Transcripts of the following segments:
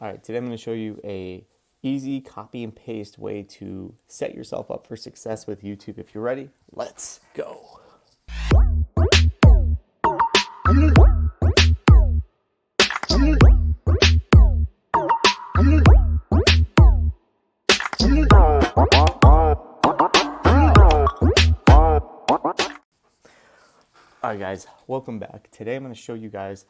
All right, today I'm going to show you a easy copy and paste way to set yourself up for success with YouTube. If you're ready, let's go. All right, guys, welcome back. Today I'm going to show you guys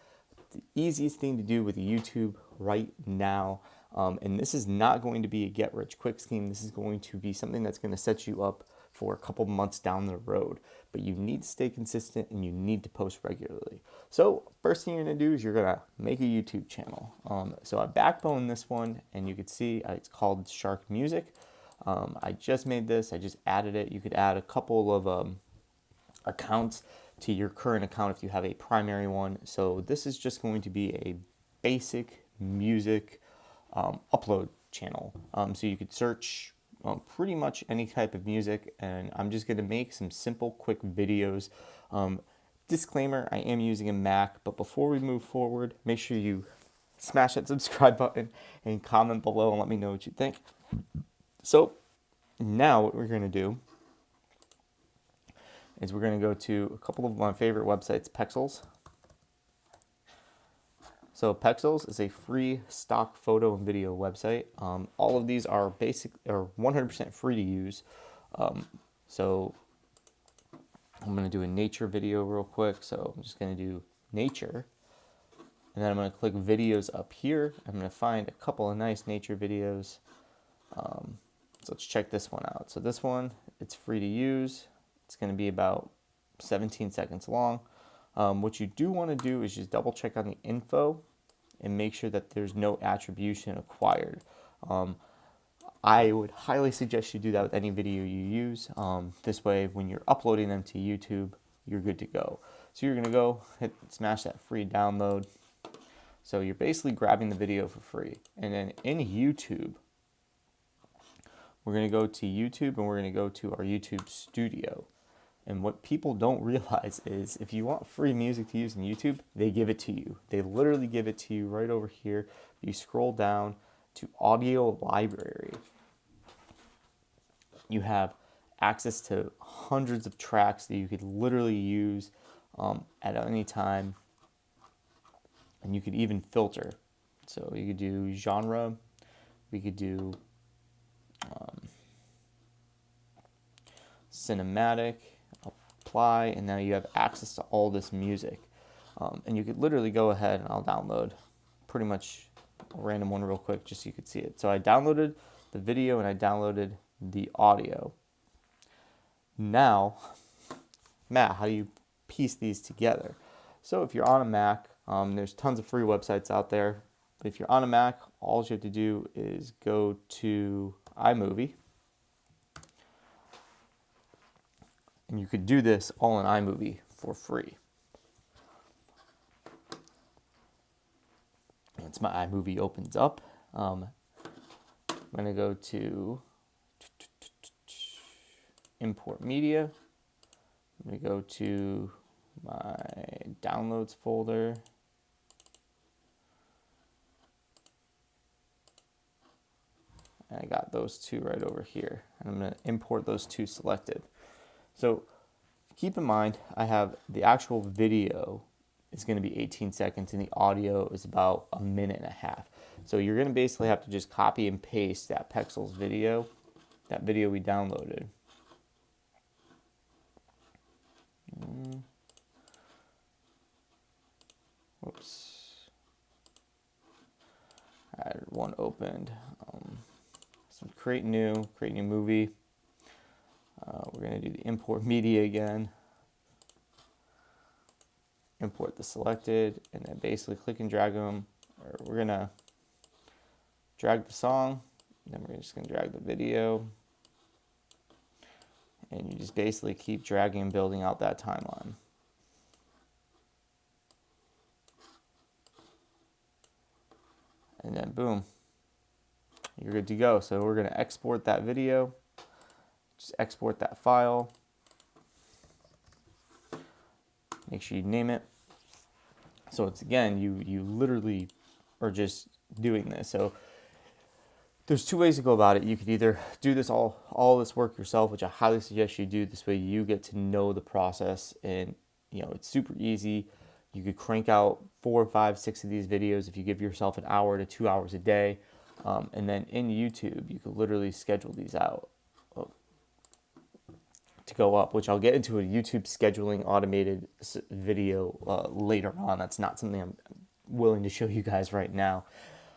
the easiest thing to do with YouTube right now. And this is not going to be a get rich quick scheme. This is going to be something that's going to set you up for a couple months down the road. But you need to stay consistent and you need to post regularly. So first thing you're going to do is you're going to make a YouTube channel. So I backbone this one, and you can see it's called Shark Music. I just made this. I just added it. You could add a couple of accounts to your current account if you have a primary one. So this is just going to be a basic music upload channel. So you could search pretty much any type of music, and I'm just going to make some simple, quick videos. Disclaimer, I am using a Mac, but before we move forward, make sure you smash that subscribe button and comment below and let me know what you think. So now what we're going to do is we're going to go to a couple of my favorite websites, Pexels. So Pexels is a free stock photo and video website. All of these are 100% free to use. So I'm going to do a nature video real quick. So I'm just going to do nature. And then I'm going to click videos up here. I'm going to find a couple of nice nature videos. So let's check this one out. So this one, it's free to use. It's going to be about 17 seconds long. What you do want to do is just double check on the info and make sure that there's no attribution acquired. I would highly suggest you do that with any video you use. This way, when you're uploading them to YouTube, you're good to go. So you're going to go smash that free download. So you're basically grabbing the video for free. And then in YouTube, we're going to go to YouTube and we're going to go to our YouTube studio. And what people don't realize is if you want free music to use in YouTube, they give it to you. They literally give it to you right over here. You scroll down to audio library. You have access to hundreds of tracks that you could literally use at any time. And you could even filter. So you could do genre. We could do cinematic. Apply, and now you have access to all this music. And you could literally go ahead and I'll download pretty much a random one real quick just so you could see it. So I downloaded the video and I downloaded the audio. Now, Matt, how do you piece these together? So if you're on a Mac, there's tons of free websites out there. But if you're on a Mac, all you have to do is go to iMovie. And you could do this all in iMovie for free. Once my iMovie opens up, I'm going to go to import media. I'm going to go to my downloads folder. And I got those two right over here. And I'm going to import those two selected. So keep in mind, I have the actual video is going to be 18 seconds and the audio is about a minute and a half. So you're going to basically have to just copy and paste that Pexels video, that video we downloaded. Whoops. I had one opened. So create new movie. We're going to do the import media again. Import the selected, and then basically click and drag them. Or we're going to drag the song, and then we're just going to drag the video. And you just basically keep dragging and building out that timeline. And then boom, you're good to go. So we're going to export that video. Just export that file. Make sure you name it. So it's again, you literally are just doing this. So there's two ways to go about it. You could either do this all this work yourself, which I highly suggest you do. This way you get to know the process, and it's super easy. You could crank out 4, 5, 6 of these videos if you give yourself an hour to 2 hours a day. And then in YouTube, you could literally schedule these out to go up, which I'll get into a YouTube scheduling automated video later on. That's not something I'm willing to show you guys right now.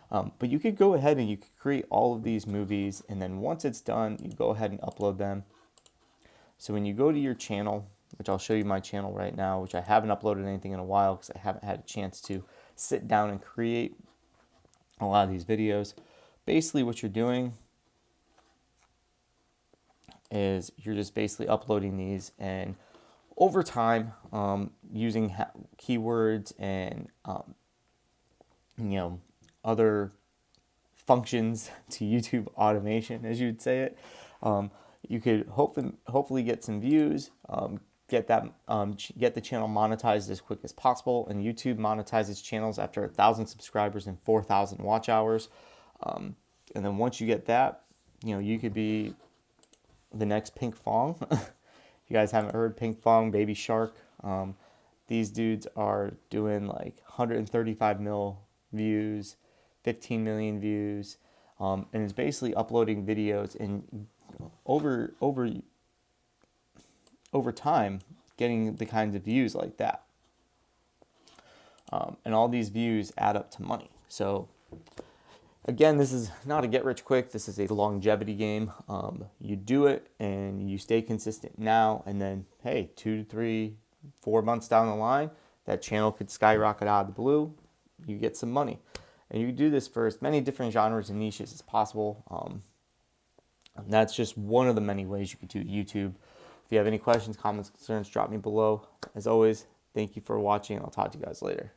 But you could go ahead and you could create all of these movies, and then once it's done, you go ahead and upload them. So when you go to your channel, which I'll show you my channel right now, which I haven't uploaded anything in a while because I haven't had a chance to sit down and create a lot of these videos. Basically what you're doing is you're just basically uploading these, and over time, using keywords and other functions to YouTube automation, as you would say it, you could hopefully get some views, get the channel monetized as quick as possible. And YouTube monetizes channels after 1,000 subscribers and 4,000 watch hours. And then once you get that, you could be the next Pink Fong. If you guys haven't heard Pink Fong, Baby Shark, these dudes are doing like 135 mil views, 15 million views, and it's basically uploading videos and over time getting the kinds of views like that. And all these views add up to money. So again, this is not a get rich quick. This is a longevity game. You do it and you stay consistent now, and then, hey, 2 to 3, 4 months down the line, that channel could skyrocket out of the blue. You get some money. And you do this for as many different genres and niches as possible. And that's just one of the many ways you could do YouTube. If you have any questions, comments, concerns, drop me below. As always, thank you for watching. I'll talk to you guys later.